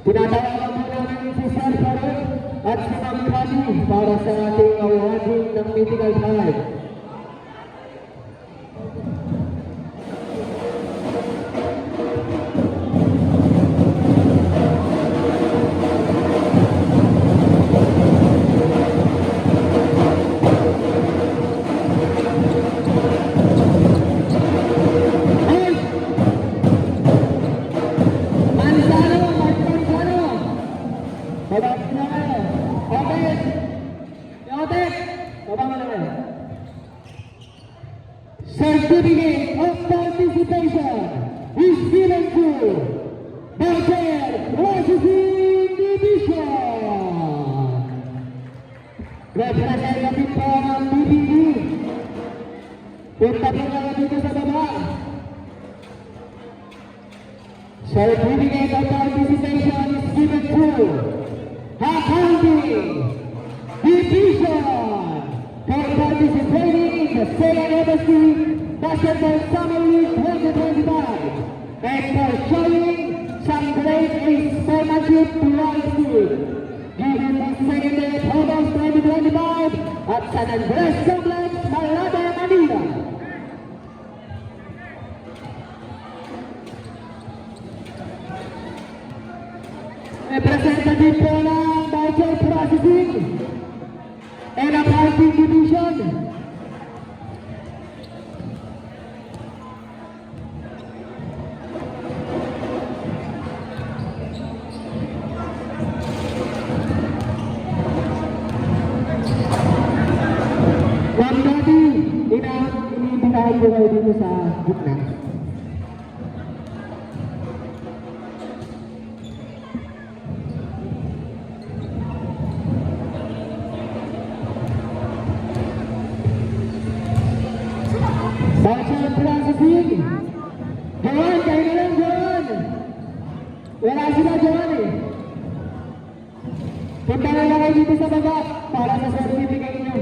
Tinatawagan po namin si Sir Farouk at si Ma'am Kali para sa ating awarding ng mythical card. Certificate of participation is given to Barker Processing Division. Representative po ng BBD. Punta po na dito sa baba. Certificate of participation is given to Accounting Division for participating in the Sega FSC Basketball Summer League 2025 and for showing some great sportsmanship to our team. Given the second day of August 2025 at San Andres Complex, Malate, Manila. Representative po ng Barker Processing and Accounting Division. Ma'am Daddy, inibitahan ko kayo dito sa gitna. Barker Processing. Joan, kayo na lang, Joan. Wala sila, Joan eh. Punta na lang kayo dito sa baba para sa certificate nyo.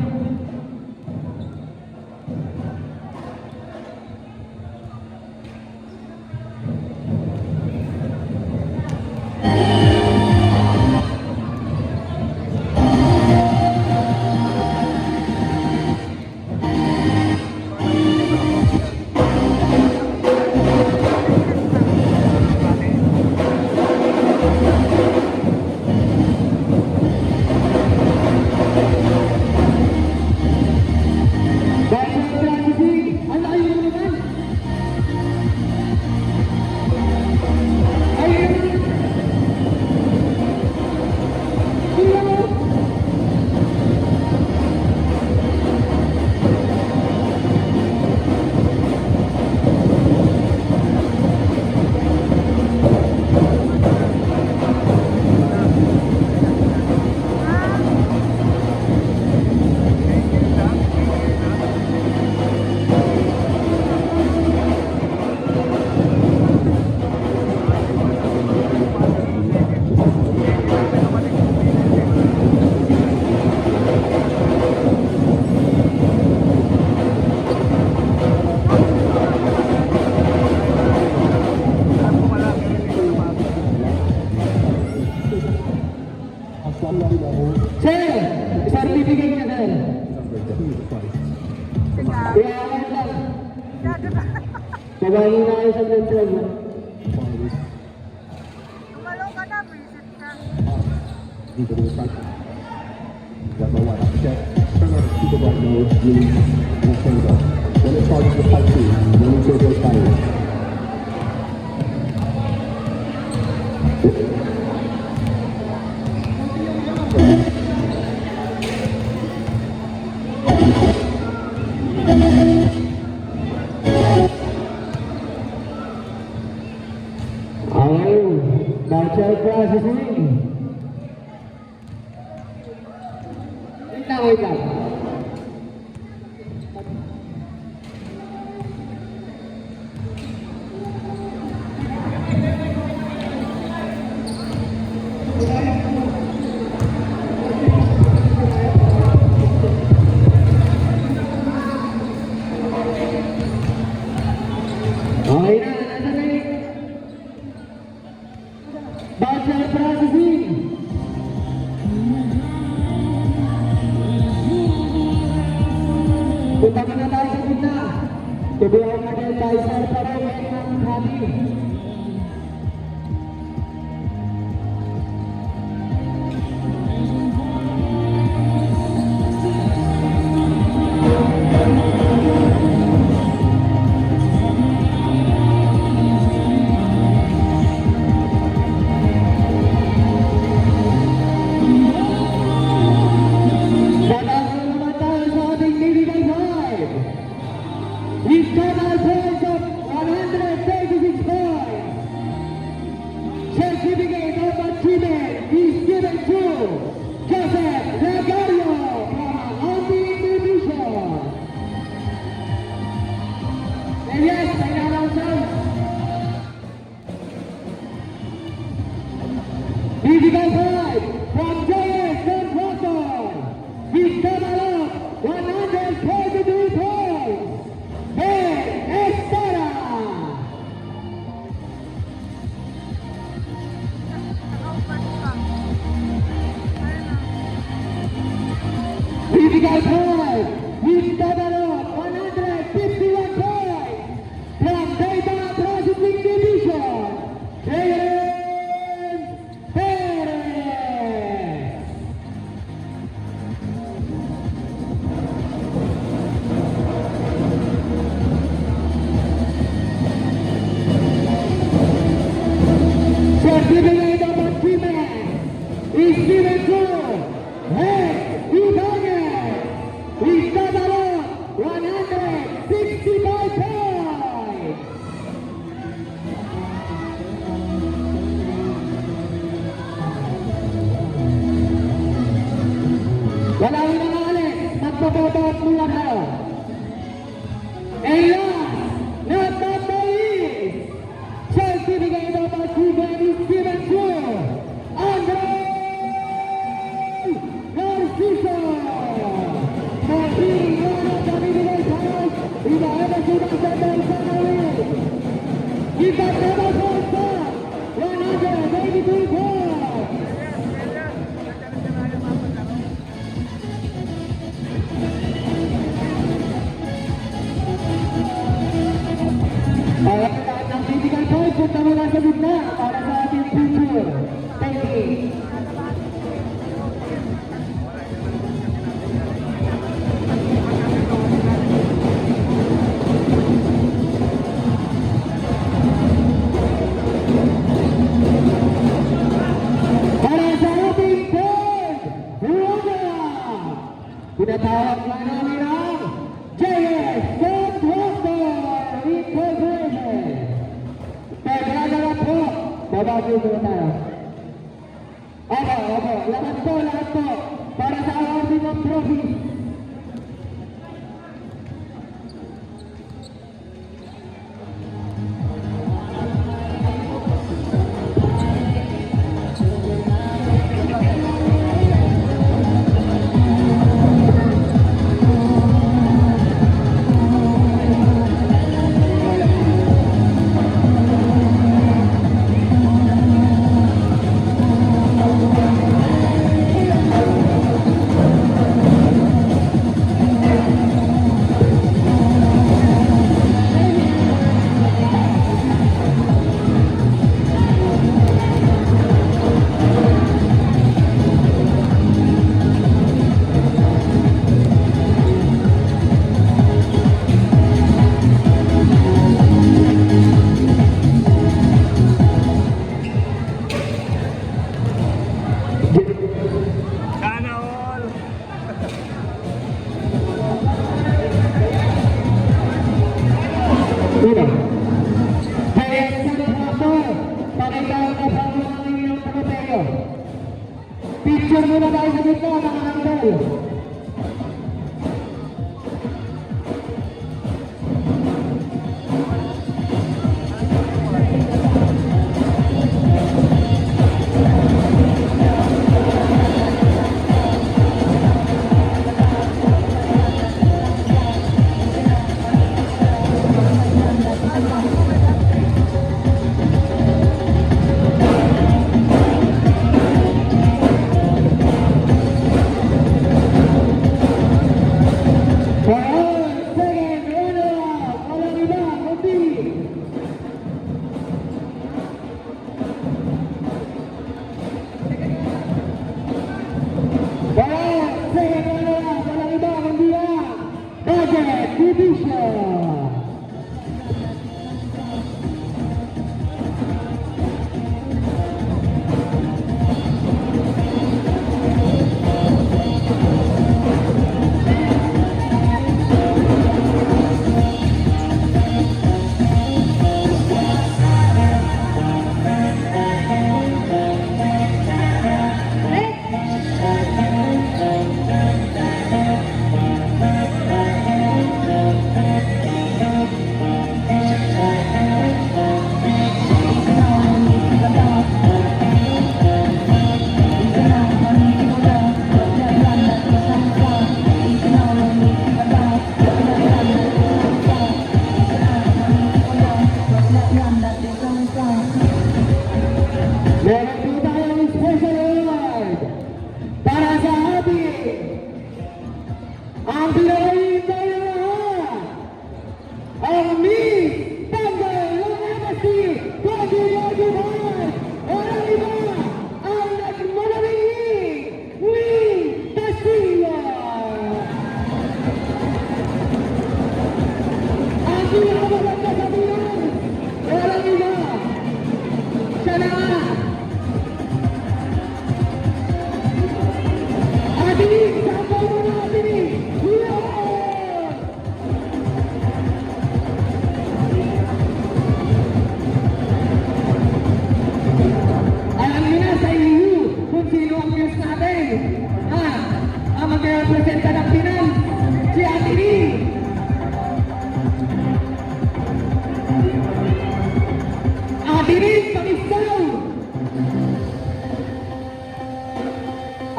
Sir, certificate niya, sir. Kaya lang. Sabahin na kayo sa sir. Tumalaw ka na, visit ka. Dito rin sa Gagawa ng check. Sana dito ba na yung Nintendo. When it starts with type 2, the Nintendo fire. Barker Processing. Wait lang. Okay na, nasa na Bachelor processing. Punta ka na tayo sa gitna. Tubuhan natin tayo sa parang ng hati. He's got a points of 136 points. Certificate of achievement is given to Joseph Gregorio from Auntie Division. And yes, I got some. Physical fight from J.S. Centroso. He's got a lot, 142 points. Estrada. Physical fight. He's got a lot, 151 points. From Data Processing Division. James Perez. Certificate of achievement is given to Head Ibanez. He's got a lot, 165 points. Wala yung mga alis, magpapabot mula kayo. And last, not the least, certificate of achievement is given to Andre Narciso for being one of the middle house in the episode of the Summer He got never first up, 182 points. Lahat ng physical points, punta mula sa gitna para sa ating future. Thank you. Para sa ating third runner, tinatawag na namin ang J.S. Centroso Incorporated. Pagkagawa po, babagay po tayo. Opo, lahat po, para sa awarding of trophy. Una. Kaya sa mga pakita ang kasama ng inyong trofeo. Picture muna tayo sa gitna, mga handal. Meron po tayong special award para sa ating ang pinawain tayo lahat, ang Miss Tanggol ng MSC 2025. Walang iba, ang nagmamaling Miss Tasila. Ang pinakamaganda sa Pinas, walang iba, siya na nga. Atinig, sampay mo na atinig. Yan! Alam niyo na sa EU kung sino ang news natin. Ha? Ang mag-representa ng Pinas, si Atinig. Atinig, pag-isaw!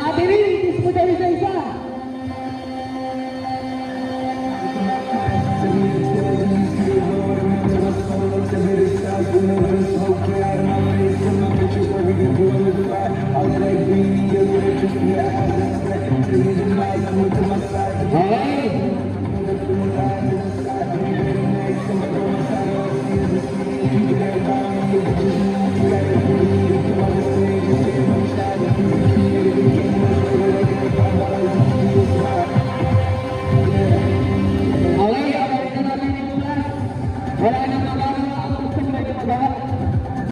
Atinig, kiss mo daw isa-isa. Okay.